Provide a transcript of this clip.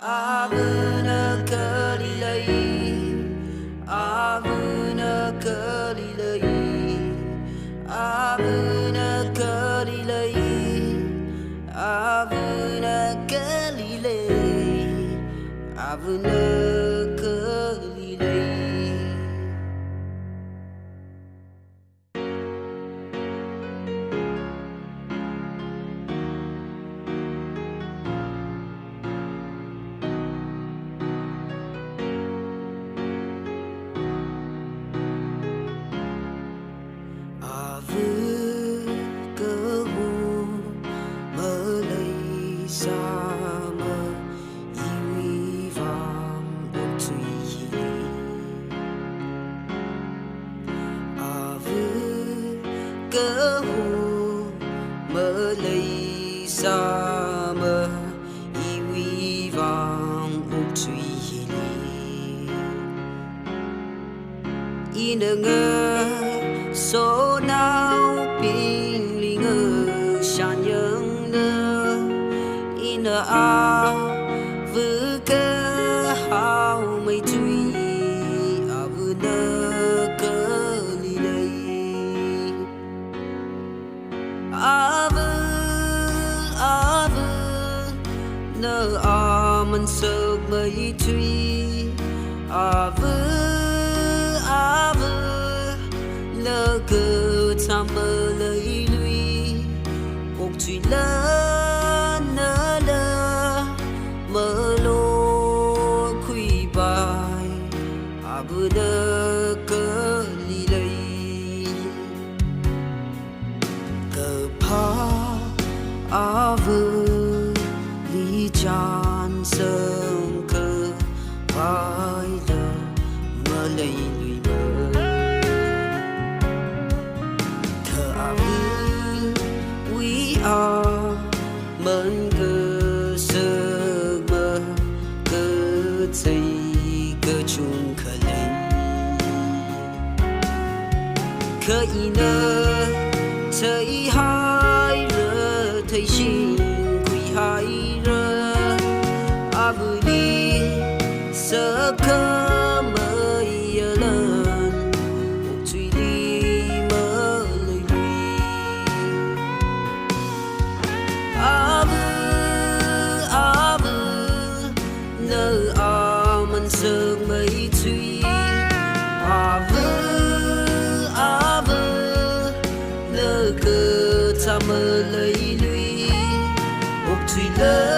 Avuna Galilei, Avuna Galilei, Avuna Galilei, Avuna Galilei, Avuna Galilei. Cơ hồ mơ lấy xa mơ y vang ốc truy y nơ ngơ số nào bình lý ngơ sàn nhớ nơ y nơ a vư cơ hào mây truy a vư nơ cơ lý đây Ave, nơ mình sợ mây truy Ave, nơ cơ tham mơ lấy lui ốc truy lơ nơ lơ mơ lô khuy bài Ave nơ cơ lý lấy Ave lý chan sương cơ vai lơ mơ lấy lùi mơ thơ Ave quý mơn cơ sơ mơ cơ xây cơ chung khờ lấy khờ y nơ thấy hai thấy xin quỳ hai rơ a vui đi sợ cơ mới lớn một truy đi mơ lời lui a vui nơ mình sợ mấy truy a vui nơ cơ ta mơ lấy truy lơ